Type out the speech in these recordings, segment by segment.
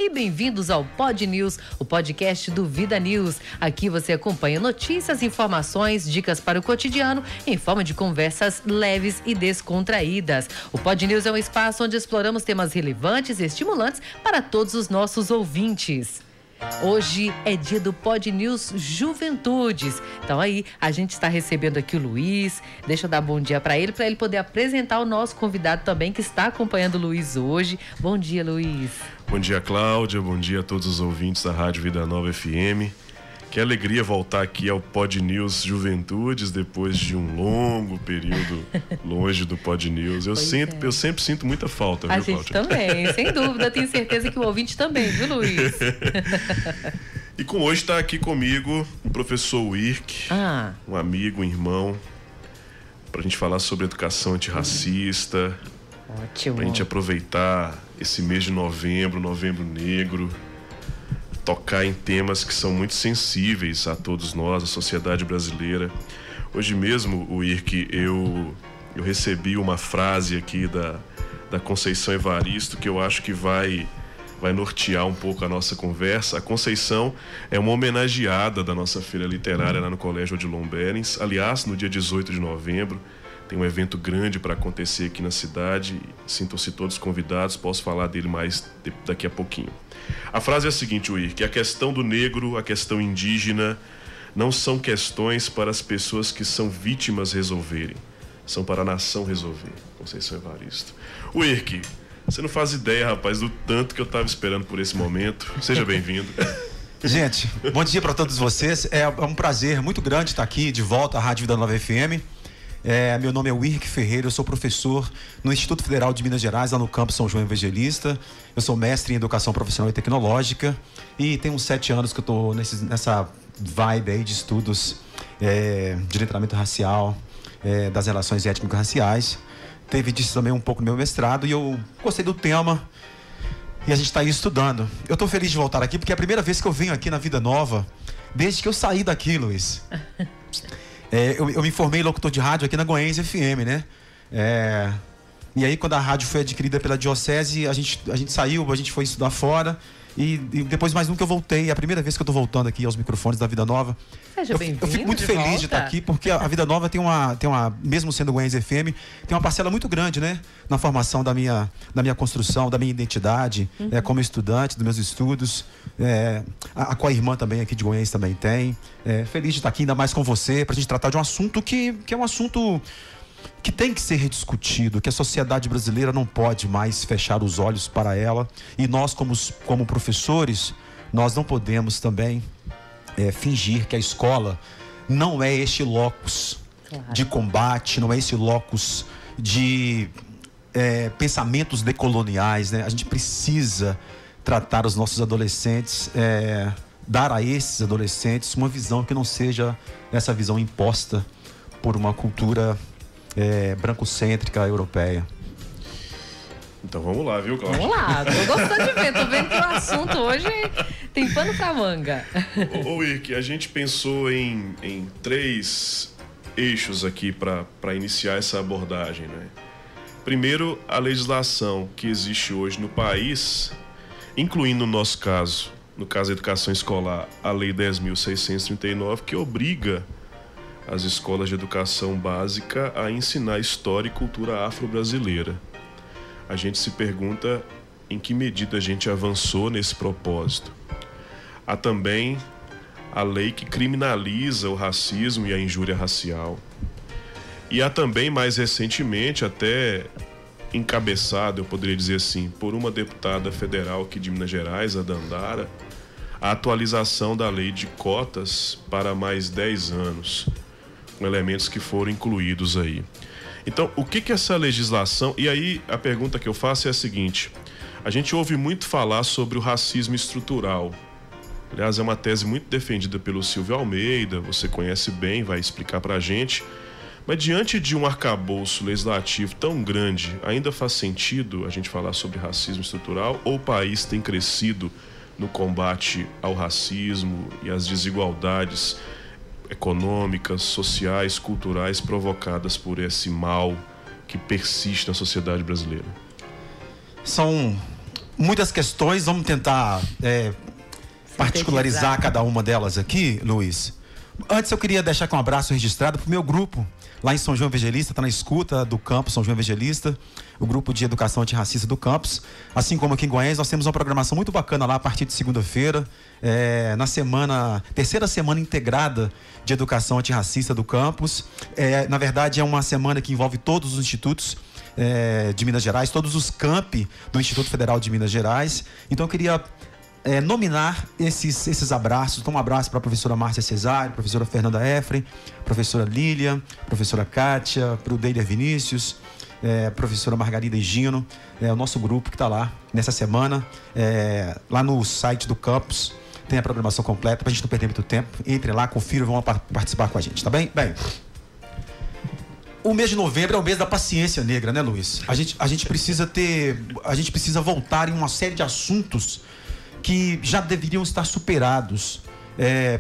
e bem-vindos ao Pod News, o podcast do Vida News. Aqui você acompanha notícias, informações, dicas para o cotidiano em forma de conversas leves e descontraídas. O Pod News é um espaço onde exploramos temas relevantes e estimulantes para todos os nossos ouvintes. Hoje é dia do Pod News Juventudes. Então aí, a gente está recebendo aqui o Luiz. Deixa eu dar bom dia para ele poder apresentar o nosso convidado também, que está acompanhando o Luiz hoje. Bom dia, Luiz. Bom dia, Cláudia. Bom dia a todos os ouvintes da Rádio Vida Nova FM. Que alegria voltar aqui ao Pod News Juventudes depois de um longo período longe do Pod News. Eu sempre sinto muita falta, viu, Cláudia? A gente também, sem dúvida. Tenho certeza que o ouvinte também, viu, Luiz? E com hoje está aqui comigo o professor Wirk, um amigo, um irmão, para a gente falar sobre educação antirracista. Ótimo. Para a gente aproveitar esse mês de novembro negro, tocar em temas que são muito sensíveis a todos nós, a sociedade brasileira. Hoje mesmo, Wirk, eu recebi uma frase aqui da Conceição Evaristo que eu acho que vai nortear um pouco a nossa conversa. A Conceição é uma homenageada da nossa feira literária lá no Colégio Odilon Berens. Aliás, no dia 18 de novembro, tem um evento grande para acontecer aqui na cidade. Sintam-se todos convidados, posso falar dele mais daqui a pouquinho. A frase é a seguinte, Wirk, que a questão do negro, a questão indígena, não são questões para as pessoas que são vítimas resolverem, são para a nação resolver. Conceição Evaristo. Wirk, você não faz ideia, rapaz, do tanto que eu estava esperando por esse momento. Seja bem-vindo. Gente, bom dia para todos vocês. É um prazer muito grande estar aqui de volta à Rádio Vida Nova FM. Meu nome é Wirk Ferreira, eu sou professor no Instituto Federal de Minas Gerais, lá no campus São João Evangelista. Eu sou mestre em Educação Profissional e Tecnológica e tem uns 7 anos que eu estou nessa vibe aí de estudos de letramento racial, das relações étnico-raciais. Teve disso também um pouco no meu mestrado e eu gostei do tema e a gente está aí estudando. Eu estou feliz de voltar aqui porque é a primeira vez que eu venho aqui na Vida Nova desde que eu saí daqui, Luiz. Eu me formei locutor de rádio aqui na Goiânia FM, né? E aí, quando a rádio foi adquirida pela Diocese, a gente saiu, a gente foi estudar fora. E depois mais nunca eu voltei. É a primeira vez que eu tô voltando aqui aos microfones da Vida Nova. Seja bem-vindo. Eu fico muito feliz de estar aqui, porque a Vida Nova tem uma, mesmo sendo Goiânia FM, tem uma parcela muito grande, né? Na formação da minha construção, da minha identidade, como estudante, dos meus estudos. A co-irmã também aqui de Goiânia também tem. Feliz de estar aqui ainda mais com você, pra gente tratar de um assunto que é um assunto que tem que ser rediscutido, que a sociedade brasileira não pode mais fechar os olhos para ela. E nós, como professores, nós não podemos também fingir que a escola não é este locus de combate, não é esse locus de pensamentos decoloniais, né? A gente precisa tratar os nossos adolescentes, dar a esses adolescentes uma visão que não seja essa visão imposta por uma cultura brancocêntrica europeia. Então vamos lá, viu, Cláudia? Vamos lá, tô gostando de ver, tô vendo que o assunto hoje tem pano pra manga. Ô Wirk, a gente pensou em 3 eixos aqui para iniciar essa abordagem, né? Primeiro, a legislação que existe hoje no país, incluindo no nosso caso, no caso da educação escolar, a Lei 10.639, que obriga as escolas de educação básica a ensinar história e cultura afro-brasileira. A gente se pergunta em que medida a gente avançou nesse propósito. Há também a lei que criminaliza o racismo e a injúria racial. E há também, mais recentemente, até encabeçado, eu poderia dizer assim, por uma deputada federal aqui de Minas Gerais, a Dandara, a atualização da lei de cotas para mais 10 anos, com elementos que foram incluídos aí. Então, o que essa legislação... E aí, a pergunta que eu faço é a seguinte: a gente ouve muito falar sobre o racismo estrutural. Aliás, é uma tese muito defendida pelo Silvio Almeida, você conhece bem, vai explicar pra gente. Mas diante de um arcabouço legislativo tão grande, ainda faz sentido a gente falar sobre racismo estrutural? Ou o país tem crescido no combate ao racismo e às desigualdades econômicas, sociais, culturais provocadas por esse mal que persiste na sociedade brasileira? São muitas questões, vamos tentar particularizar cada uma delas aqui, Luiz. Antes eu queria deixar aqui um abraço registrado para o meu grupo, lá em São João Evangelista, está na escuta do campus São João Evangelista, o grupo de educação antirracista do campus. Assim como aqui em Goiás, nós temos uma programação muito bacana lá a partir de segunda-feira, na terceira semana integrada de educação antirracista do campus. Na verdade, é uma semana que envolve todos os institutos de Minas Gerais, todos os campi do Instituto Federal de Minas Gerais. Então eu queria nominar esses abraços. Então, um abraço para a professora Márcia Cesário, professora Fernanda Efren, professora Lília, professora Kátia, para o Deilia Vinícius, professora Margarida Egino, o nosso grupo que está lá nessa semana, lá no site do campus, tem a programação completa, para a gente não perder muito tempo. Entre lá, confiram e vão participar com a gente, tá bem? Bem, o mês de novembro é o mês da paciência negra, né, Luiz? A gente precisa voltar em uma série de assuntos que já deveriam estar superados,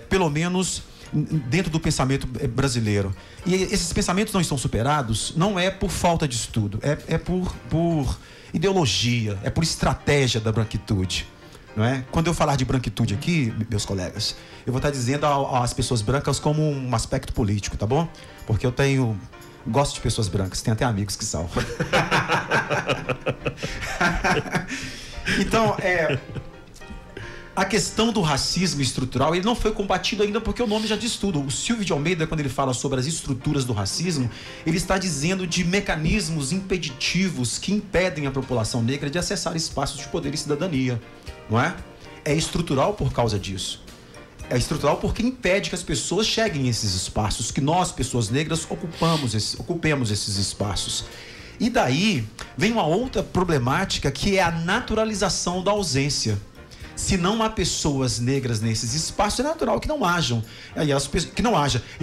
pelo menos dentro do pensamento brasileiro. E esses pensamentos não estão superados, não é por falta de estudo, é por ideologia, é por estratégia da branquitude. Não é? Quando eu falar de branquitude aqui, meus colegas, eu vou estar dizendo às pessoas brancas como um aspecto político, tá bom? Porque eu gosto de pessoas brancas, tenho até amigos que são. Então, a questão do racismo estrutural, ele não foi combatido ainda porque o nome já diz tudo. O Silvio de Almeida, quando ele fala sobre as estruturas do racismo, ele está dizendo de mecanismos impeditivos que impedem a população negra de acessar espaços de poder e cidadania, não é? É estrutural por causa disso. É estrutural porque impede que as pessoas cheguem a esses espaços, que nós, pessoas negras, ocupemos esses espaços. E daí vem uma outra problemática, que é a naturalização da ausência. Se não há pessoas negras nesses espaços, é natural que não hajam. E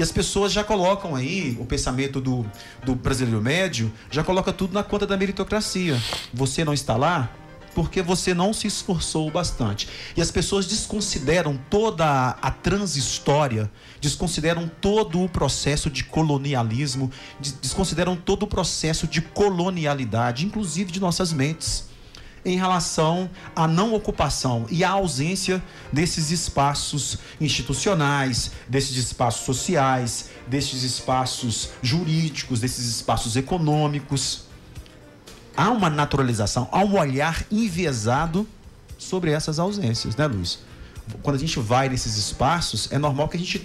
as pessoas já colocam aí, o pensamento do brasileiro médio, já coloca tudo na conta da meritocracia. Você não está lá porque você não se esforçou bastante. E as pessoas desconsideram toda a transhistória, desconsideram todo o processo de colonialismo, desconsideram todo o processo de colonialidade, inclusive de nossas mentes, em relação à não ocupação e à ausência desses espaços institucionais, desses espaços sociais, desses espaços jurídicos, desses espaços econômicos. Há uma naturalização, há um olhar enviesado sobre essas ausências, né, Luiz? Quando a gente vai nesses espaços, é normal que a gente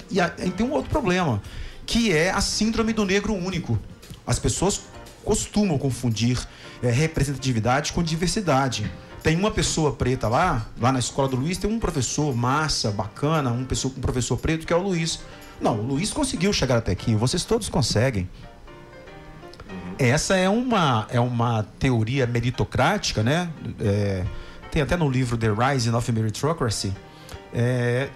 tem um outro problema, que é a síndrome do negro único. As pessoas costumam confundir representatividade com diversidade. Tem uma pessoa preta lá na escola do Luiz, tem um professor massa, bacana, um professor preto, que é o Luiz. Não, o Luiz conseguiu chegar até aqui, vocês todos conseguem. Essa é uma teoria meritocrática, né? Tem até no livro The Rising of Meritocracy,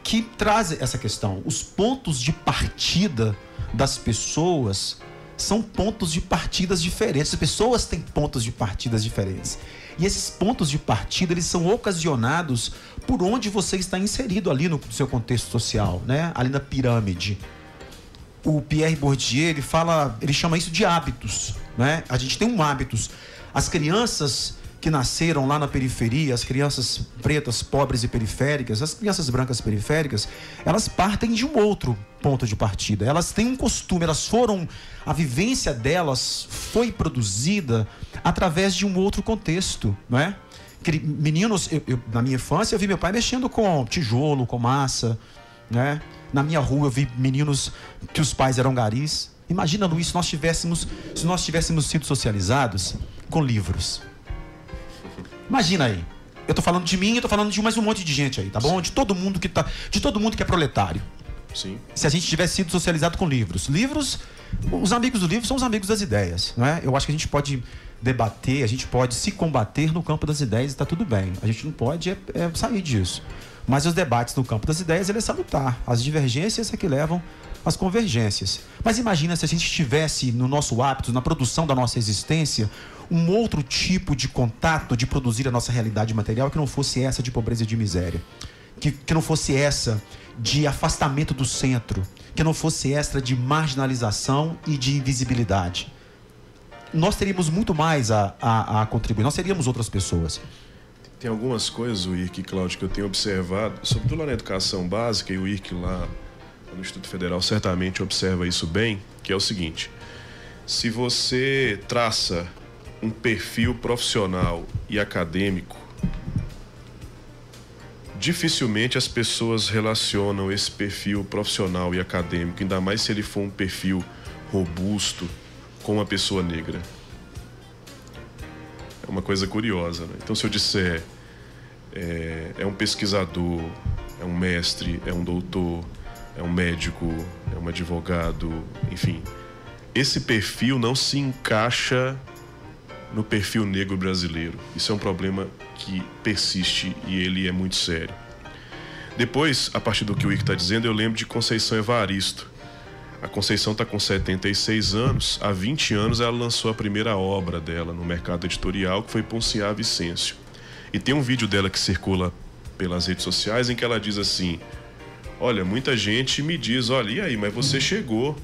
que traz essa questão. Os pontos de partida das pessoas são pontos de partidas diferentes. As pessoas têm pontos de partidas diferentes. E esses pontos de partida, eles são ocasionados por onde você está inserido ali no seu contexto social, né? Ali na pirâmide. O Pierre Bourdieu, ele chama isso de hábitos, né? A gente tem hábitos. As crianças que nasceram lá na periferia, as crianças pretas, pobres e periféricas, as crianças brancas periféricas, elas partem de um outro ponto de partida. Elas têm um costume, a vivência delas foi produzida através de um outro contexto, não é? Meninos, na minha infância, eu vi meu pai mexendo com tijolo, com massa, né? Na minha rua eu vi meninos que os pais eram garis. Imagina, Luiz, se nós tivéssemos sido socializados com livros. Imagina aí. Eu tô falando de mim, eu tô falando de mais um monte de gente aí, tá bom? De todo mundo que é proletário. Sim. Se a gente tivesse sido socializado com livros. Livros, os amigos do livro são os amigos das ideias, não é? Eu acho que a gente pode debater, a gente pode se combater no campo das ideias e tá tudo bem. A gente não pode sair disso. Mas os debates no campo das ideias, ele é salutar. As divergências é que levam às convergências. Mas imagina se a gente tivesse no nosso hábito, na produção da nossa existência, um outro tipo de contato de produzir a nossa realidade material que não fosse essa de pobreza e de miséria. Que não fosse essa de afastamento do centro. Que não fosse essa de marginalização e de invisibilidade. Nós teríamos muito mais a contribuir. Nós seríamos outras pessoas. Tem algumas coisas, o IRC, Cláudio, que eu tenho observado, sobretudo lá na educação básica, e o IRC lá no Instituto Federal certamente observa isso bem, que é o seguinte: se você traça um perfil profissional e acadêmico, dificilmente as pessoas relacionam esse perfil profissional e acadêmico, ainda mais se ele for um perfil robusto, com uma pessoa negra. É uma coisa curiosa, né? Então, se eu disser é um pesquisador, é um mestre, é um doutor, é um médico, é um advogado, enfim, esse perfil não se encaixa no perfil negro brasileiro. Isso é um problema que persiste e ele é muito sério. Depois, a partir do que o Ike está dizendo, eu lembro de Conceição Evaristo. A Conceição está com 76 anos. Há 20 anos ela lançou a primeira obra dela no mercado editorial, que foi Ponciá Vicêncio. E tem um vídeo dela que circula pelas redes sociais em que ela diz assim: olha, muita gente me diz, olha, e aí, mas você chegou?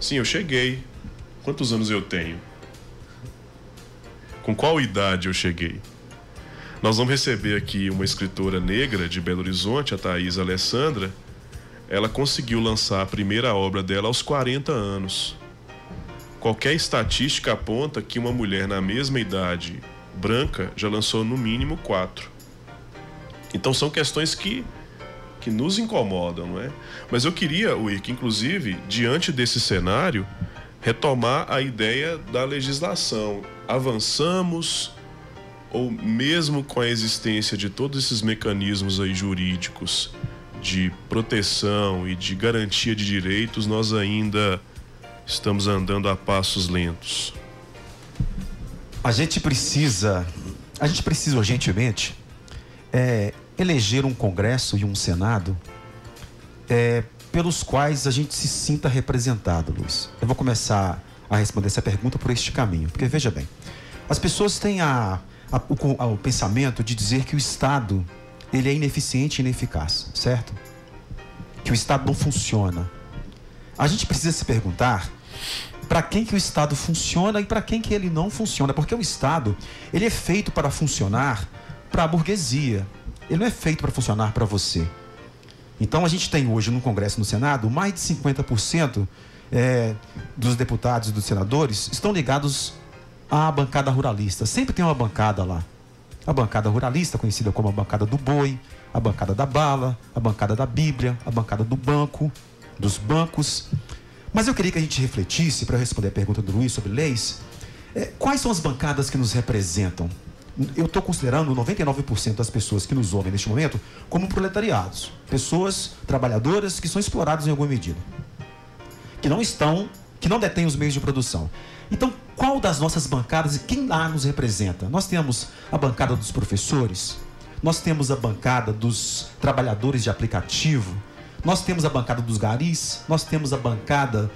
Sim, eu cheguei. Quantos anos eu tenho? Com qual idade eu cheguei? Nós vamos receber aqui uma escritora negra de Belo Horizonte, a Thaís Alessandra. Ela conseguiu lançar a primeira obra dela aos 40 anos. Qualquer estatística aponta que uma mulher na mesma idade, branca, já lançou no mínimo 4. Então são questões que nos incomodam, não é? Mas eu queria, Wilk, inclusive, diante desse cenário, retomar a ideia da legislação. Avançamos, ou mesmo com a existência de todos esses mecanismos aí jurídicos de proteção e de garantia de direitos, nós ainda estamos andando a passos lentos. A gente precisa urgentemente eleger um Congresso e um Senado pelos quais a gente se sinta representado, Luiz. Eu vou começar a responder essa pergunta por este caminho, porque veja bem, as pessoas têm o pensamento de dizer que o Estado ele é ineficiente e ineficaz, certo? Que o Estado não funciona. A gente precisa se perguntar para quem que o Estado funciona e para quem que ele não funciona, porque o Estado ele é feito para funcionar para a burguesia, ele não é feito para funcionar para você. Então a gente tem hoje no Congresso e no Senado mais de 50% dos deputados e dos senadores estão ligados à bancada ruralista. Sempre tem uma bancada lá. A bancada ruralista, conhecida como a bancada do boi, a bancada da bala, a bancada da Bíblia, a bancada do banco, dos bancos. Mas eu queria que a gente refletisse, para responder a pergunta do Luiz sobre leis, quais são as bancadas que nos representam? Eu estou considerando 99% das pessoas que nos ouvem neste momento como proletariados, pessoas trabalhadoras que são exploradas em alguma medida, que não detêm os meios de produção. Então, qual das nossas bancadas e quem lá nos representa? Nós temos a bancada dos professores, nós temos a bancada dos trabalhadores de aplicativo, nós temos a bancada dos garis, nós temos a bancada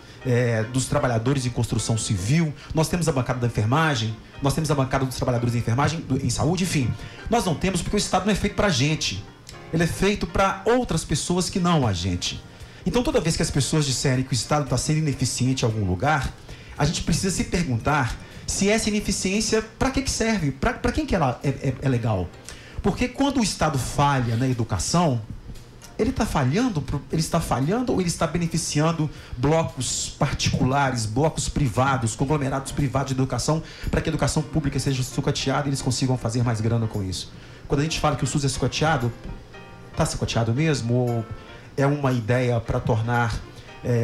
dos trabalhadores de construção civil, nós temos a bancada da enfermagem, nós temos a bancada dos trabalhadores de enfermagem, em saúde, enfim. Nós não temos porque o Estado não é feito para a gente, ele é feito para outras pessoas que não a gente. Então, toda vez que as pessoas disserem que o Estado está sendo ineficiente em algum lugar, a gente precisa se perguntar se essa ineficiência, para que serve? Para quem que ela é legal? Porque quando o Estado falha na educação, ele está falhando ou ele está beneficiando blocos particulares, blocos privados, conglomerados privados de educação, para que a educação pública seja sucateada e eles consigam fazer mais grana com isso? Quando a gente fala que o SUS é sucateado, está sucateado mesmo? Ou é uma ideia para tornar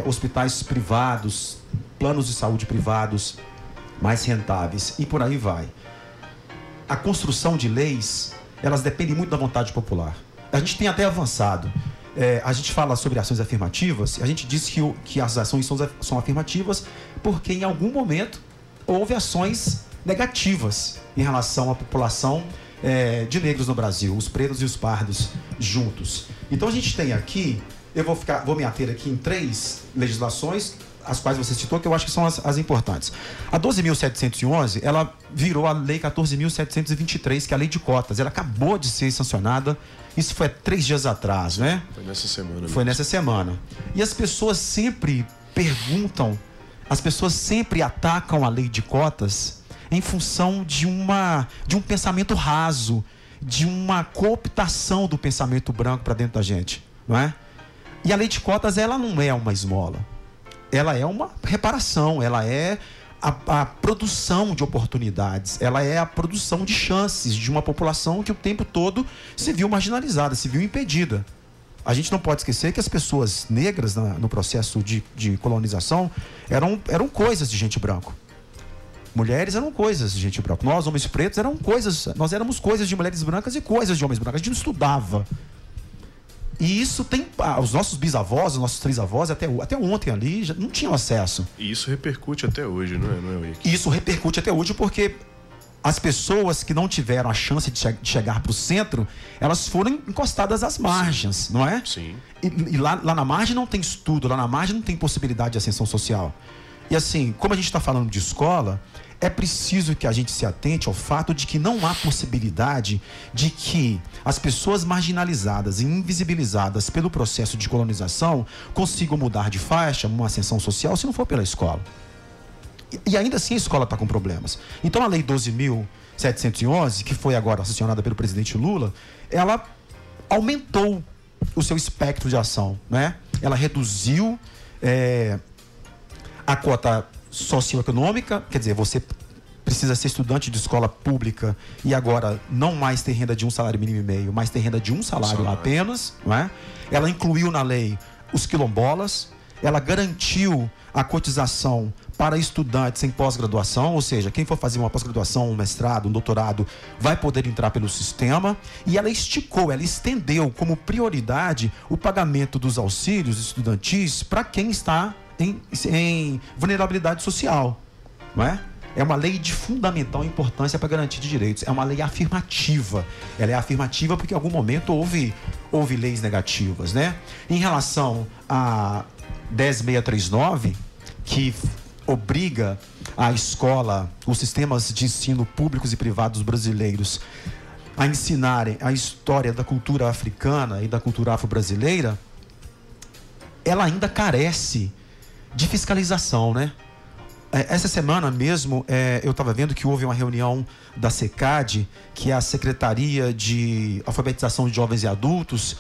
hospitais privados, planos de saúde privados mais rentáveis e por aí vai? A construção de leis, elas dependem muito da vontade popular. A gente tem até avançado. A gente fala sobre ações afirmativas, a gente diz que as ações são afirmativas porque em algum momento houve ações negativas em relação à população de negros no Brasil, os pretos e os pardos juntos. Então a gente tem aqui, eu vou me ater aqui em 3 legislações, as quais você citou, que eu acho que são as importantes. A 12.711, ela virou a Lei 14.723, que é a Lei de Cotas. Ela acabou de ser sancionada, isso foi 3 dias atrás, né? Foi nessa semana. Foi nessa semana. E as pessoas sempre perguntam, as pessoas sempre atacam a Lei de Cotas em função de um pensamento raso, de uma cooptação do pensamento branco para dentro da gente, não é? E a lei de cotas, ela não é uma esmola. Ela é uma reparação, ela é a produção de oportunidades, ela é a produção de chances de uma população que o tempo todo se viu marginalizada, se viu impedida. A gente não pode esquecer que as pessoas negras no processo de colonização eram coisas de gente branca. Mulheres eram coisas de gente branca. Nós, homens pretos, nós éramos coisas de mulheres brancas e coisas de homens brancos. A gente não estudava. E isso tem... Os nossos bisavós, os nossos trisavós, até ontem ali, já não tinham acesso. E isso repercute até hoje, não é, Wick? Isso repercute até hoje porque as pessoas que não tiveram a chance de chegar para o centro, elas foram encostadas às margens, não é? Sim. E lá na margem não tem estudo, lá na margem não tem possibilidade de ascensão social. E assim, como a gente está falando de escola, é preciso que a gente se atente ao fato de que não há possibilidade de que as pessoas marginalizadas e invisibilizadas pelo processo de colonização consigam mudar de faixa, uma ascensão social, se não for pela escola. E ainda assim a escola está com problemas. Então a Lei 12.711, que foi agora sancionada pelo presidente Lula, ela aumentou o seu espectro de ação, né? Ela reduziu a cota socioeconômica, quer dizer, você precisa ser estudante de escola pública e agora não mais ter renda de 1 salário mínimo e meio, mas ter renda de um salário apenas, não é? Ela incluiu na lei os quilombolas, ela garantiu a cotização para estudantes em pós-graduação, ou seja, quem for fazer uma pós-graduação, um mestrado, um doutorado, vai poder entrar pelo sistema, e ela ela estendeu como prioridade o pagamento dos auxílios estudantis para quem está em vulnerabilidade social, não é? É uma lei de fundamental importância para garantir de direitos. É uma lei afirmativa. Ela é afirmativa porque em algum momento houve leis negativas, né? Em relação a 10.639, que obriga a escola, os sistemas de ensino públicos e privados brasileiros a ensinarem a história da cultura africana e da cultura afro-brasileira, ela ainda carece de fiscalização, né? Essa semana mesmo, eu estava vendo que houve uma reunião da SECAD, que é a Secretaria de Alfabetização de Jovens e Adultos,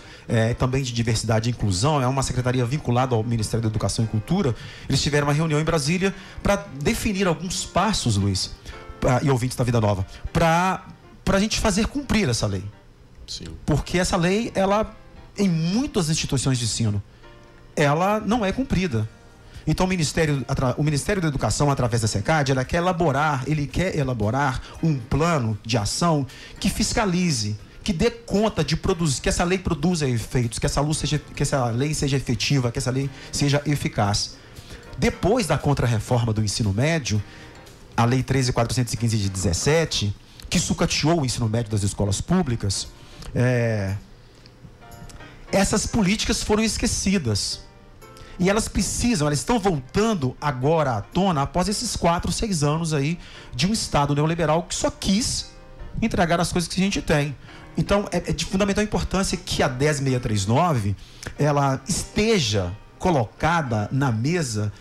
também de Diversidade e Inclusão, é uma secretaria vinculada ao Ministério da Educação e Cultura. Eles tiveram uma reunião em Brasília para definir alguns passos, Luiz, e ouvintes da Vida Nova, para a gente fazer cumprir essa lei. Sim. Porque essa lei, ela, em muitas instituições de ensino, ela não é cumprida. Então o Ministério da Educação, através da SECAD, ele quer elaborar um plano de ação que fiscalize, que dê conta de produzir, que essa lei produza efeitos, que essa lei seja efetiva, que essa lei seja eficaz. Depois da contrarreforma do ensino médio, a Lei 13.415 de 17, que sucateou o ensino médio das escolas públicas, essas políticas foram esquecidas. E elas estão voltando agora à tona após esses 4, 6 anos aí de um Estado neoliberal que só quis entregar as coisas que a gente tem. Então, é de fundamental importância que a 10.639 ela esteja colocada na mesa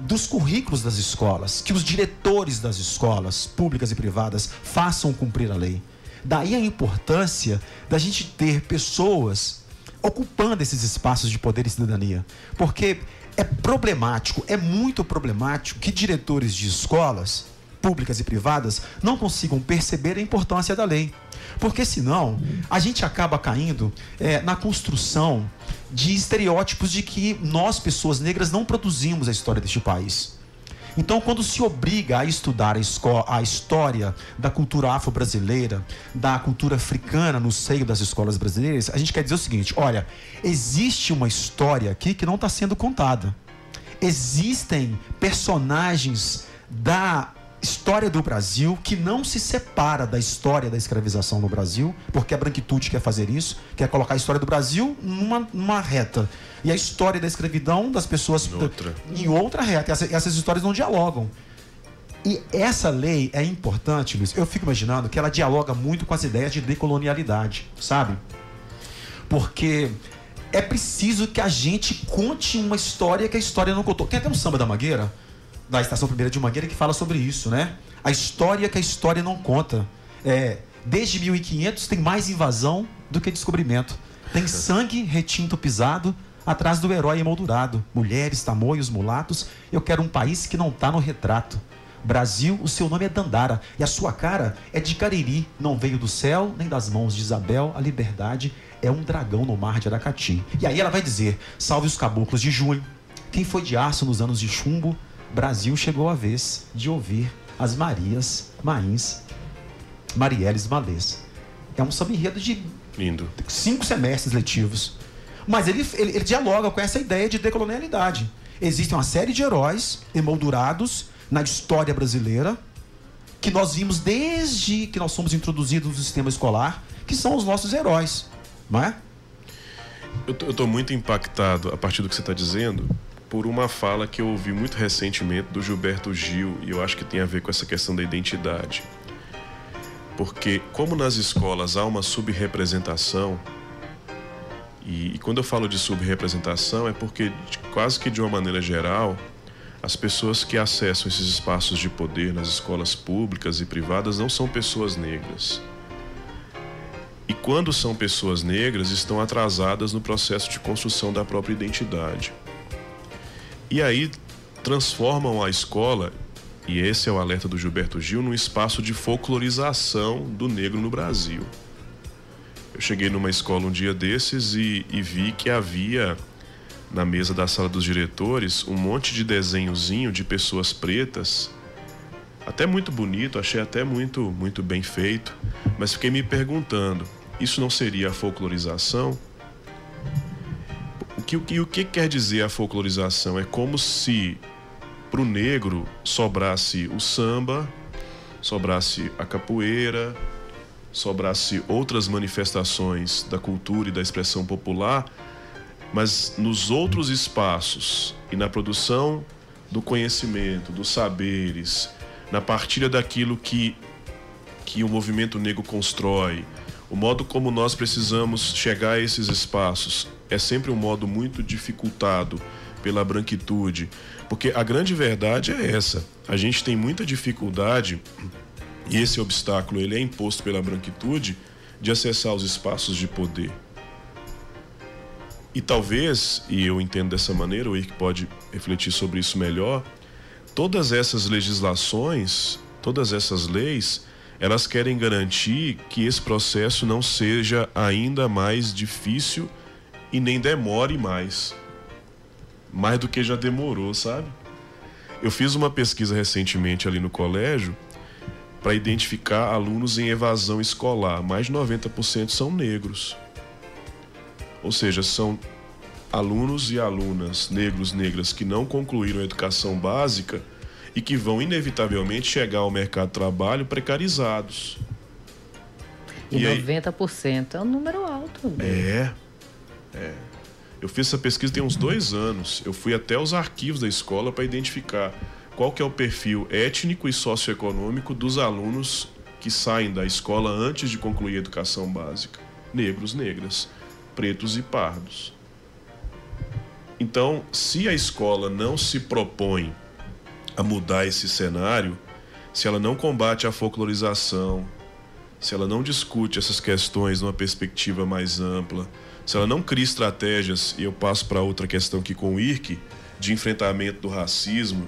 dos currículos das escolas, que os diretores das escolas públicas e privadas façam cumprir a lei. Daí a importância da gente ter pessoas ocupando esses espaços de poder e cidadania, porque é problemático, é muito problemático que diretores de escolas públicas e privadas não consigam perceber a importância da lei, porque senão a gente acaba caindo na construção de estereótipos de que nós, pessoas negras, não produzimos a história deste país. Então, quando se obriga a estudar a história da cultura afro-brasileira, da cultura africana no seio das escolas brasileiras, a gente quer dizer o seguinte: olha, existe uma história aqui que não está sendo contada. Existem personagens da história do Brasil que não se separa da história da escravização no Brasil, porque a branquitude quer fazer isso, quer colocar a história do Brasil numa reta e a história da escravidão das pessoas em outra reta. Essas histórias não dialogam. E essa lei é importante, Luiz. Eu fico imaginando que ela dialoga muito com as ideias de decolonialidade, sabe? Porque é preciso que a gente conte uma história que a história não contou. Tem até um samba da Mangueira, da Estação Primeira de Mangueira, que fala sobre isso, né? A história que a história não conta. Desde 1500 tem mais invasão do que descobrimento. Tem sangue retinto pisado atrás do herói emoldurado. Mulheres, tamoios, mulatos. Eu quero um país que não tá no retrato. Brasil, o seu nome é Dandara e a sua cara é de Cariri. Não veio do céu nem das mãos de Isabel. A liberdade é um dragão no mar de Aracati. E aí ela vai dizer: salve os caboclos de junho. Quem foi de aço nos anos de chumbo? Brasil chegou a vez de ouvir as Marias, Mains, Marielles, Malês. É um samba-enredo de lindo. 5 semestres letivos. Mas ele dialoga com essa ideia de decolonialidade. Existe uma série de heróis emoldurados na história brasileira que nós vimos desde que nós fomos introduzidos no sistema escolar, que são os nossos heróis, não é? Eu estou muito impactado, a partir do que você está dizendo, por uma fala que eu ouvi muito recentemente do Gilberto Gil, e eu acho que tem a ver com essa questão da identidade. Porque como nas escolas há uma subrepresentação, e quando eu falo de subrepresentação é porque quase que de uma maneira geral, as pessoas que acessam esses espaços de poder nas escolas públicas e privadas não são pessoas negras. E quando são pessoas negras, estão atrasadas no processo de construção da própria identidade. E aí transformam a escola, e esse é o alerta do Gilberto Gil, num espaço de folclorização do negro no Brasil. Eu cheguei numa escola um dia desses e vi que havia, na mesa da sala dos diretores, um monte de desenhozinho de pessoas pretas, até muito bonito, achei até muito bem feito, mas fiquei me perguntando, isso não seria a folclorização? O que quer dizer a folclorização? É como se para o negro sobrasse o samba, sobrasse a capoeira, sobrasse outras manifestações da cultura e da expressão popular, mas nos outros espaços e na produção do conhecimento, dos saberes, na partilha daquilo que o movimento negro constrói, o modo como nós precisamos chegar a esses espaços é sempre um modo muito dificultado pela branquitude, porque a grande verdade é essa: a gente tem muita dificuldade, e esse obstáculo ele é imposto pela branquitude, de acessar os espaços de poder. E talvez, e eu entendo dessa maneira, o Irk pode refletir sobre isso melhor, todas essas legislações, todas essas leis, elas querem garantir que esse processo não seja ainda mais difícil e nem demore mais do que já demorou, sabe? Eu fiz uma pesquisa recentemente ali no colégio para identificar alunos em evasão escolar. Mais de 90% são negros. Ou seja, são alunos e alunas negros, negras que não concluíram a educação básica e que vão inevitavelmente chegar ao mercado de trabalho precarizados. E 90% é um número alto. É. Eu fiz essa pesquisa tem uns 2 anos. Eu fui até os arquivos da escola para identificar qual que é o perfil étnico e socioeconômico dos alunos que saem da escola antes de concluir a educação básica. Negros, negras, pretos e pardos. Então, se a escola não se propõe a mudar esse cenário, se ela não combate a folclorização, se ela não discute essas questões numa perspectiva mais ampla, se ela não cria estratégias, e eu passo para outra questão aqui com o Irk, de enfrentamento do racismo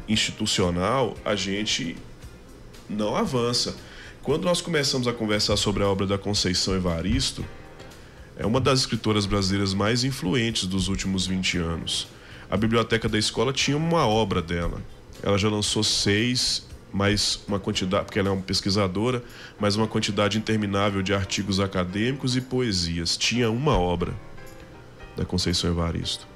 institucional, a gente não avança. Quando nós começamos a conversar sobre a obra da Conceição Evaristo, é uma das escritoras brasileiras mais influentes dos últimos 20 anos. A biblioteca da escola tinha uma obra dela. Ela já lançou 6, mais uma quantidade, porque ela é uma pesquisadora, mais uma quantidade interminável de artigos acadêmicos e poesias. Tinha uma obra da Conceição Evaristo.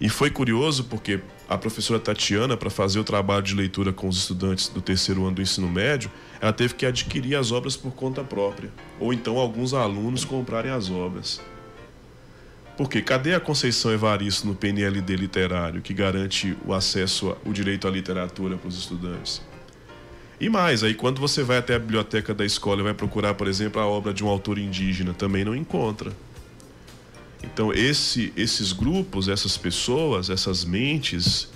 E foi curioso porque a professora Tatiana, para fazer o trabalho de leitura com os estudantes do 3º ano do ensino médio, ela teve que adquirir as obras por conta própria. Ou então alguns alunos comprarem as obras. Porque cadê a Conceição Evaristo no PNLD literário, que garante o acesso, o direito à literatura para os estudantes? E mais, aí quando você vai até a biblioteca da escola e vai procurar, por exemplo, a obra de um autor indígena, também não encontra. Então esses grupos, essas pessoas, essas mentes,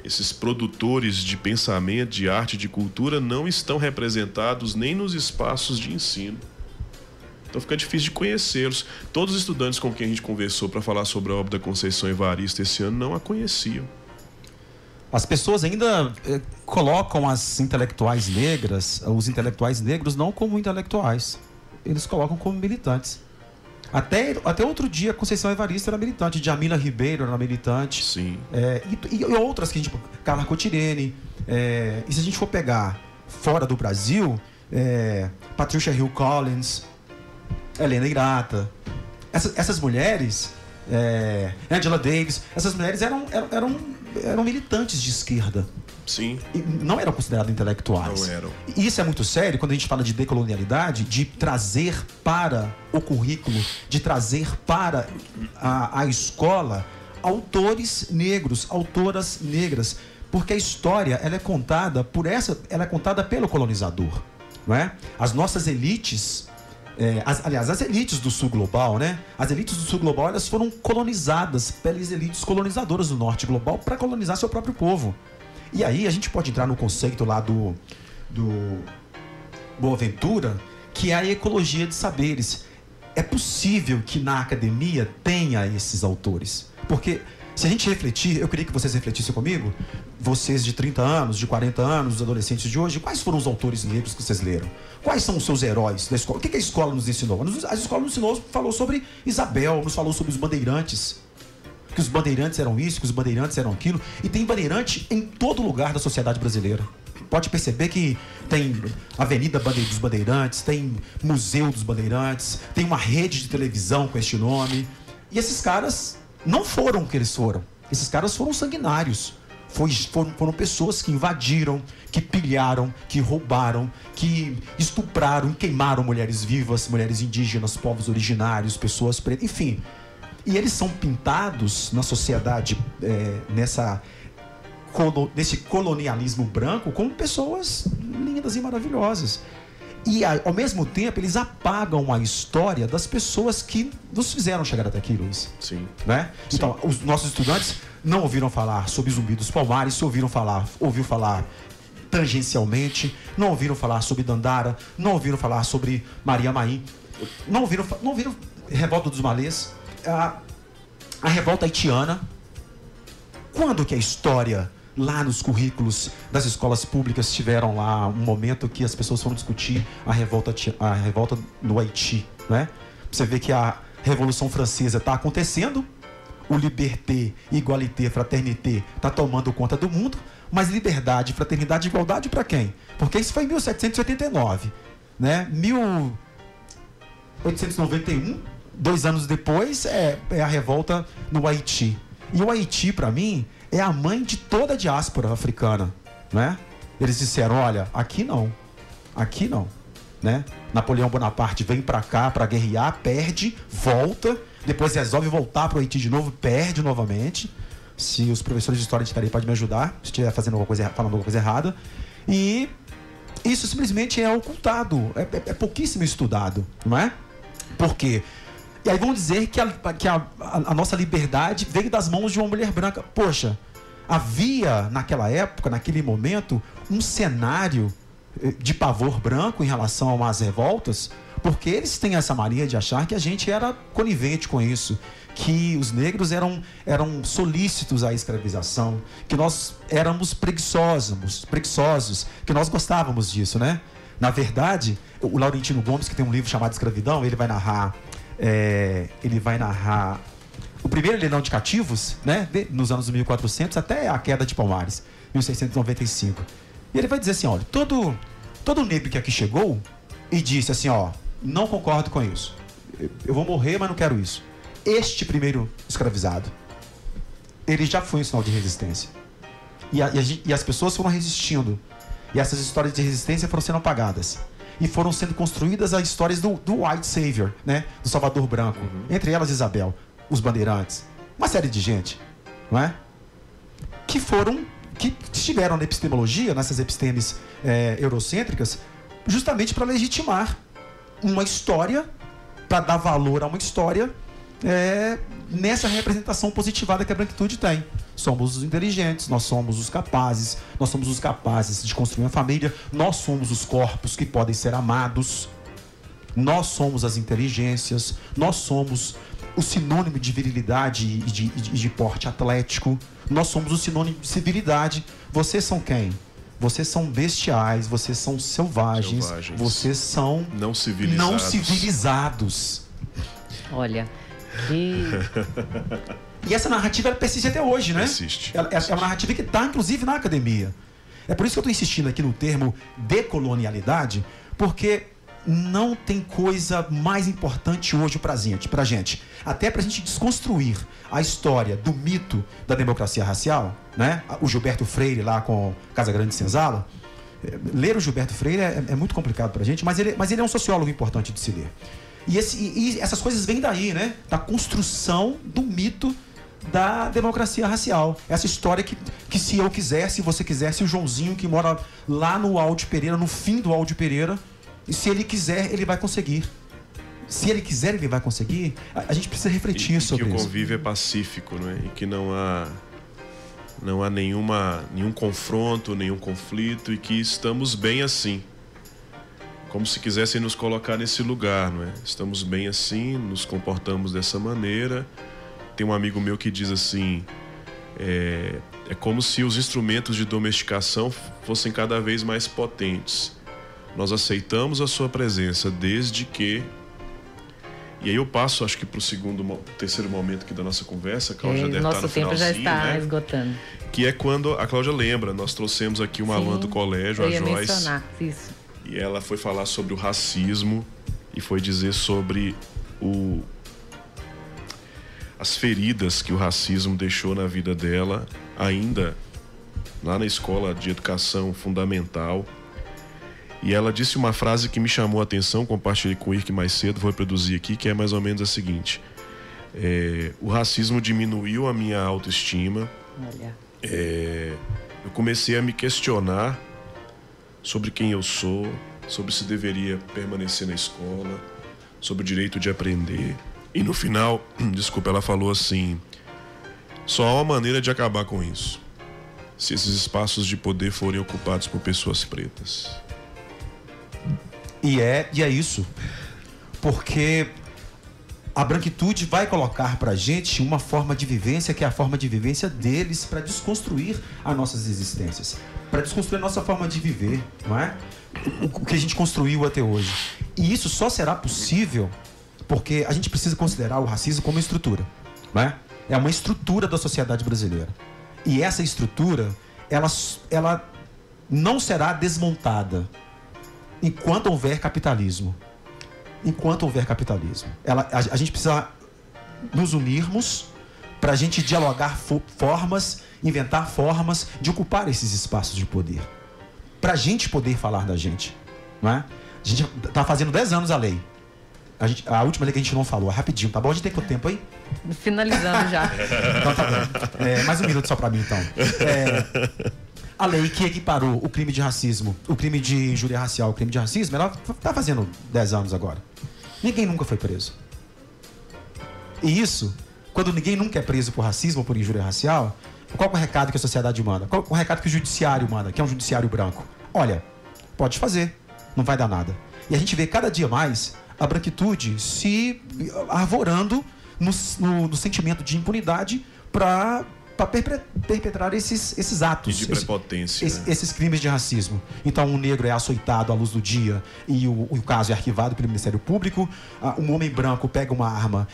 esses produtores de pensamento, de arte, de cultura não estão representados nem nos espaços de ensino. Então fica difícil de conhecê-los. Todos os estudantes com quem a gente conversou para falar sobre a obra da Conceição Evaristo esse ano não a conheciam. As pessoas ainda colocam as intelectuais negras, os intelectuais negros, não como intelectuais. Eles colocam como militantes. Até outro dia, Conceição Evaristo era militante, Djamila Ribeiro era militante. Sim. E outras que a gente... Carla Cotirene. E se a gente for pegar fora do Brasil, Patricia Hill Collins, Helena Irata. Essas mulheres, Angela Davis, essas mulheres eram militantes de esquerda. Sim. E não eram consideradas intelectuais. Não eram. E isso é muito sério quando a gente fala de decolonialidade, de trazer para o currículo, de trazer para a escola autores negros, autoras negras, porque a história ela é contada pelo colonizador, não é? As nossas elites, as elites do sul global, né? As elites do sul global elas foram colonizadas pelas elites colonizadoras do norte global para colonizar seu próprio povo. E aí a gente pode entrar no conceito lá do Boaventura, que é a ecologia de saberes. É possível que na academia tenha esses autores. Porque se a gente refletir, eu queria que vocês refletissem comigo, vocês de 30 anos, de 40 anos, os adolescentes de hoje, quais foram os autores negros que vocês leram? Quais são os seus heróis da escola? O que a escola nos ensinou? A escola nos ensinou, falou sobre Isabel, nos falou sobre os bandeirantes. Que os bandeirantes eram isso, que os bandeirantes eram aquilo. E tem bandeirante em todo lugar da sociedade brasileira. Pode perceber que tem Avenida dos Bandeirantes, tem Museu dos Bandeirantes, tem uma rede de televisão com este nome. E esses caras não foram o que eles foram. Esses caras foram sanguinários. Foram pessoas que invadiram, que pilharam, que roubaram, que estupraram e queimaram mulheres vivas, mulheres indígenas, povos originários, pessoas pretas, enfim. E eles são pintados na sociedade, nesse colonialismo branco, como pessoas lindas e maravilhosas. E, ao mesmo tempo, eles apagam a história das pessoas que nos fizeram chegar até aqui, Luiz. Sim. Né? Sim. Então, os nossos estudantes não ouviram falar sobre Zumbi dos Palmares, ouviu falar tangencialmente, não ouviram falar sobre Dandara, não ouviram falar sobre Maria Maim, não ouviram Revolta dos Malês, a revolta haitiana. Quando que a história lá nos currículos das escolas públicas tiveram lá um momento que as pessoas foram discutir a revolta no Haiti, né? Você vê que a Revolução Francesa está acontecendo, o liberté, igualité, fraternité está tomando conta do mundo, mas liberdade, fraternidade e igualdade para quem? Porque isso foi em 1789, né? 1891, 2 anos depois, é a revolta no Haiti. E o Haiti, para mim, é a mãe de toda a diáspora africana, né? Eles disseram, olha, aqui não, né? Napoleão Bonaparte vem para cá para guerrear, perde, volta, depois resolve voltar para o Haiti de novo, perde novamente. Se os professores de história de Italy podem me ajudar, se estiver falando alguma coisa errada. E isso simplesmente é ocultado, é pouquíssimo estudado, não é? Por quê? E aí vão dizer que a nossa liberdade veio das mãos de uma mulher branca. Poxa, havia naquela época, naquele momento, um cenário de pavor branco em relação às revoltas, porque eles têm essa mania de achar que a gente era conivente com isso, que os negros eram solícitos à escravização, que nós éramos preguiçosos, que nós gostávamos disso, né? Na verdade, o Laurentino Gomes, que tem um livro chamado Escravidão, ele vai narrar o primeiro leilão de cativos, né, nos anos 1400 até a queda de Palmares, 1695. E ele vai dizer assim, olha, todo negro que aqui chegou e disse assim, ó, não concordo com isso, eu vou morrer, mas não quero isso. Este primeiro escravizado, ele já foi um sinal de resistência. E as pessoas foram resistindo. E essas histórias de resistência foram sendo apagadas. E foram sendo construídas as histórias do White Savior, né? Do Salvador Branco. Entre elas Isabel, os bandeirantes, uma série de gente, não é? Que estiveram na epistemologia, nessas epistemes eurocêntricas, justamente para legitimar uma história, para dar valor a uma história nessa representação positivada que a branquitude tem. Somos os inteligentes, nós somos os capazes de construir uma família, nós somos os corpos que podem ser amados, nós somos as inteligências, nós somos o sinônimo de virilidade e de porte atlético, nós somos o sinônimo de civilidade. Vocês são quem? Vocês são bestiais, vocês são selvagens. Vocês são não civilizados. Olha, E essa narrativa, ela persiste até hoje, né? Persiste. É uma narrativa que está, inclusive, na academia. É por isso que eu estou insistindo aqui no termo decolonialidade, porque não tem coisa mais importante hoje pra gente. Até pra gente desconstruir a história do mito da democracia racial, né? O Gilberto Freire lá com Casagrande Senzala. Ler o Gilberto Freire é muito complicado pra gente, mas ele é um sociólogo importante de se ler. E essas coisas vêm daí, né? Da construção do mito da democracia racial. Essa história que se eu quisesse, se você quisesse, o Joãozinho que mora lá no Aldo Pereira, no fim do Aldo Pereira, e se ele quiser, ele vai conseguir. Se ele quiser, ele vai conseguir. A gente precisa refletir sobre isso. Que o convívio é pacífico, não é? E que não há nenhum confronto, nenhum conflito, e que estamos bem assim. Como se quisessem nos colocar nesse lugar, não é? Estamos bem assim, nos comportamos dessa maneira. Tem um amigo meu que diz assim, é como se os instrumentos de domesticação fossem cada vez mais potentes. Nós aceitamos a sua presença desde que... E aí eu passo, acho que para o terceiro momento aqui da nossa conversa. A Cláudia deve estar no finalzinho, nosso tempo já está, né? Esgotando. Que é quando a Cláudia lembra, nós trouxemos aqui uma aluna do colégio, a Joyce. Mencionar isso. E ela foi falar sobre o racismo e foi dizer sobre as feridas que o racismo deixou na vida dela, ainda lá na escola de educação fundamental. E ela disse uma frase que me chamou a atenção, compartilhei com o Irk mais cedo, vou reproduzir aqui, que é mais ou menos a seguinte: o racismo diminuiu a minha autoestima. Olha. Eu comecei a me questionar sobre quem eu sou, sobre se deveria permanecer na escola, sobre o direito de aprender. E no final, desculpa, ela falou assim: só há uma maneira de acabar com isso, se esses espaços de poder forem ocupados por pessoas pretas. E é isso, porque a branquitude vai colocar pra gente uma forma de vivência que é a forma de vivência deles, para desconstruir as nossas existências, para desconstruir a nossa forma de viver, não é? O que a gente construiu até hoje. E isso só será possível porque a gente precisa considerar o racismo como uma estrutura, não é? É uma estrutura da sociedade brasileira. E essa estrutura, ela não será desmontada enquanto houver capitalismo. Enquanto houver capitalismo. A gente precisa nos unirmos para a gente dialogar inventar formas de ocupar esses espaços de poder. Para a gente poder falar da gente. Não é? A gente está fazendo 10 anos a lei. A última lei que a gente não falou, rapidinho, tá bom? A gente tem quanto tempo aí? Finalizando já. Então tá bom. Mais um minuto só para mim, então. A lei que equiparou o crime de racismo, o crime de injúria racial, o crime de racismo, ela está fazendo 10 anos agora. Ninguém nunca foi preso. E isso, quando ninguém nunca é preso por racismo ou por injúria racial, qual é o recado que a sociedade manda? Qual é o recado que o judiciário manda, que é um judiciário branco? Olha, pode fazer, não vai dar nada. E a gente vê cada dia mais a branquitude se arvorando no sentimento de impunidade para perpetrar esses atos. E de prepotência. Esses crimes de racismo. Então, um negro é açoitado à luz do dia e o caso é arquivado pelo Ministério Público. Um homem branco pega uma arma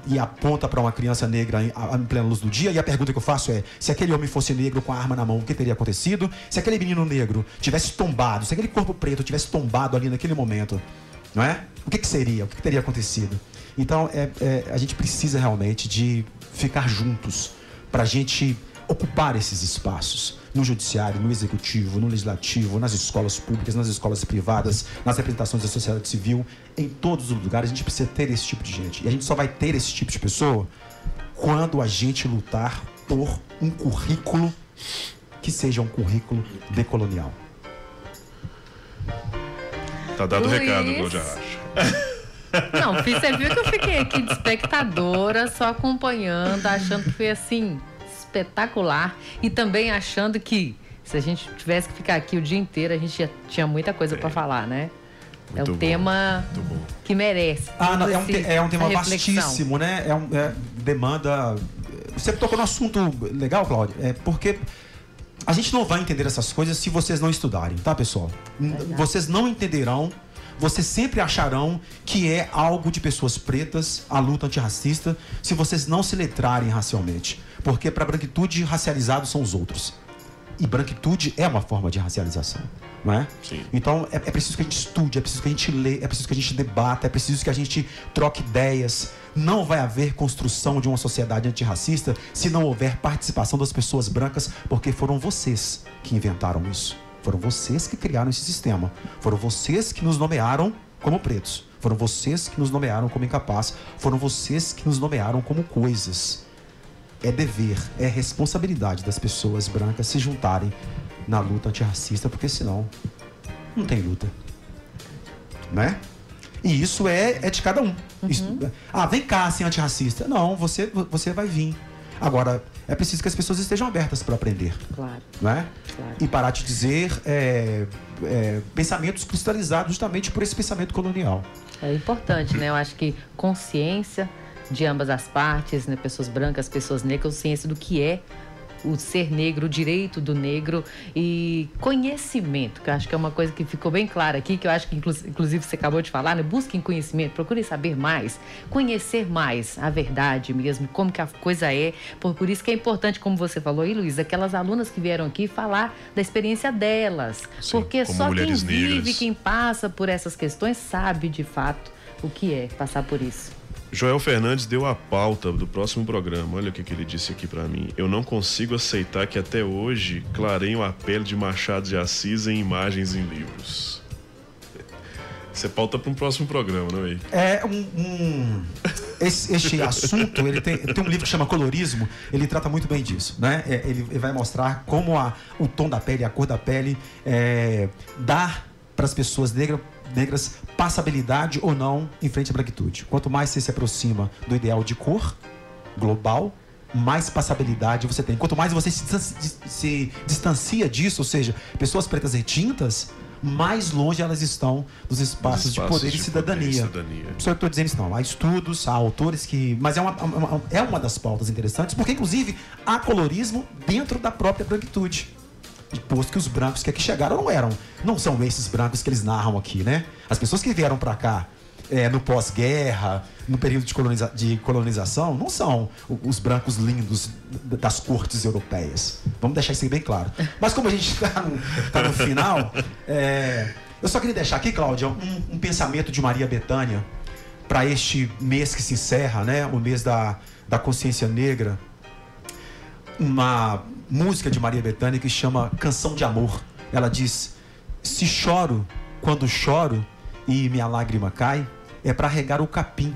e aponta para uma criança negra em plena luz do dia. E a pergunta que eu faço é: se aquele homem fosse negro com a arma na mão, o que teria acontecido? Se aquele menino negro tivesse tombado, se aquele corpo preto tivesse tombado ali naquele momento, não é? O que seria? O que teria acontecido? Então, a gente precisa realmente de ficar juntos para a gente ocupar esses espaços no judiciário, no executivo, no legislativo, nas escolas públicas, nas escolas privadas, nas representações da sociedade civil, em todos os lugares. A gente precisa ter esse tipo de gente. E a gente só vai ter esse tipo de pessoa quando a gente lutar por um currículo que seja um currículo decolonial. Tá dado o recado, eu já acho. Não, você viu que eu fiquei aqui de espectadora, só acompanhando, achando que foi assim, espetacular. E também achando que se a gente tivesse que ficar aqui o dia inteiro, a gente já tinha muita coisa para falar, né? É um tema que merece. Não, é um tema vastíssimo, né? Demanda. Você tocou no assunto legal, Cláudia, porque a gente não vai entender essas coisas se vocês não estudarem, tá, pessoal? Vocês não entenderão, vocês sempre acharão que é algo de pessoas pretas, a luta antirracista, se vocês não se letrarem racialmente. Porque para a branquitude, racializados são os outros. E branquitude é uma forma de racialização, não é? Sim. Então é preciso que a gente estude, é preciso que a gente lê, é preciso que a gente debata, é preciso que a gente troque ideias. Não vai haver construção de uma sociedade antirracista se não houver participação das pessoas brancas, porque foram vocês que inventaram isso. Foram vocês que criaram esse sistema. Foram vocês que nos nomearam como pretos. Foram vocês que nos nomearam como incapazes. Foram vocês que nos nomearam como coisas. É dever, é responsabilidade das pessoas brancas se juntarem na luta antirracista, porque senão não tem luta, né? E isso é de cada um. Isso, vem cá, ser antirracista. Não, você vai vir. Agora, é preciso que as pessoas estejam abertas para aprender. Claro. Né? Claro. E parar de dizer pensamentos cristalizados justamente por esse pensamento colonial. É importante, né? Eu acho que consciência de ambas as partes, né? Pessoas brancas, pessoas negras, consciência do que é o ser negro, o direito do negro e conhecimento, que eu acho que é uma coisa que ficou bem clara aqui, que eu acho que inclusive você acabou de falar, né? Busquem conhecimento, procurem saber mais, conhecer mais a verdade mesmo, como que a coisa é. Por isso que é importante, como você falou aí, Luiz, aquelas alunas que vieram aqui falar da experiência delas. Sim, porque só quem vive, quem passa por essas questões sabe de fato o que é passar por isso. Joel Fernandes deu a pauta do próximo programa. Olha o que ele disse aqui pra mim. Eu não consigo aceitar que até hoje clareiam a pele de Machado de Assis em imagens em livros. Isso é pauta para um próximo programa, não é? Este assunto, ele tem um livro que chama Colorismo, ele trata muito bem disso, né? Ele vai mostrar como o tom da pele, a cor da pele dá para as pessoas negras passabilidade ou não em frente à branquitude. Quanto mais você se aproxima do ideal de cor global, mais passabilidade você tem. Quanto mais você se distancia disso, ou seja, pessoas pretas retintas, mais longe elas estão dos espaços de poder e cidadania. Só eu estou dizendo isso, não. Há estudos, há autores que... Mas é uma das pautas interessantes, porque inclusive há colorismo dentro da própria branquitude. Posto que os brancos que aqui chegaram não são esses brancos que eles narram aqui, né? As pessoas que vieram para cá no pós-guerra, no período de colonização, não são os brancos lindos das cortes europeias. Vamos deixar isso aí bem claro. Mas como a gente está no final, eu só queria deixar aqui, Cláudia, um pensamento de Maria Bethânia para este mês que se encerra, né? O mês da consciência negra. Uma música de Maria Bethânia que chama Canção de Amor. Ela diz: se choro quando choro e minha lágrima cai, é para regar o capim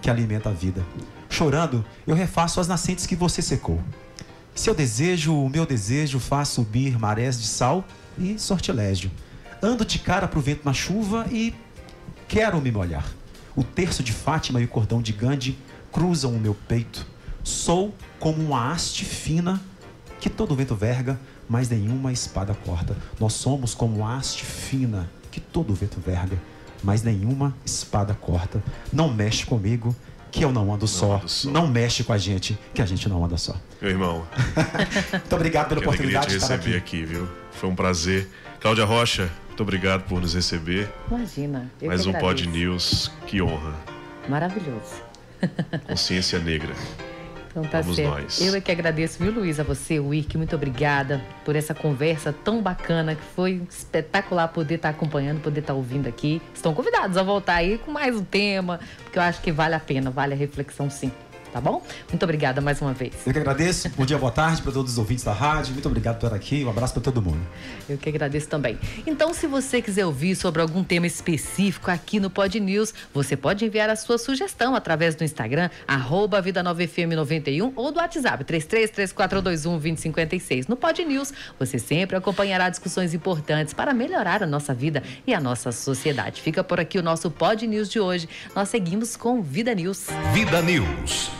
que alimenta a vida. Chorando, eu refaço as nascentes que você secou. Se eu desejo, o meu desejo faz subir marés de sal e sortilégio. Ando de cara pro vento na chuva e quero me molhar. O terço de Fátima e o cordão de Gandhi cruzam o meu peito. Sou como uma haste fina que todo vento verga, mas nenhuma espada corta. Nós somos como uma haste fina que todo vento verga, mas nenhuma espada corta. Não mexe comigo, que eu não ando só. Não mexe com a gente, que a gente não anda só. Meu irmão. Muito obrigado pela oportunidade de estar aqui. Aqui, viu? Foi um prazer. Cláudia Rocha, muito obrigado por nos receber. Imagina. Mais um Pod News. Que honra. Maravilhoso. Consciência negra. Então tá Vamos certo. Nós. Eu é que agradeço, viu, Luiz, a você, o Irk, muito obrigada por essa conversa tão bacana, que foi espetacular poder estar acompanhando, poder estar ouvindo aqui. Estão convidados a voltar aí com mais um tema, porque eu acho que vale a pena, vale a reflexão sim. tá bom? Muito obrigada mais uma vez. Eu que agradeço. Bom dia, boa tarde para todos os ouvintes da rádio. Muito obrigado por estar aqui. Um abraço para todo mundo. Eu que agradeço também. Então, se você quiser ouvir sobre algum tema específico aqui no Pod News, você pode enviar a sua sugestão através do Instagram, @Vida9FM91 ou do WhatsApp, 3334212056. No Pod News, você sempre acompanhará discussões importantes para melhorar a nossa vida e a nossa sociedade. Fica por aqui o nosso Pod News de hoje. Nós seguimos com Vida News. Vida News.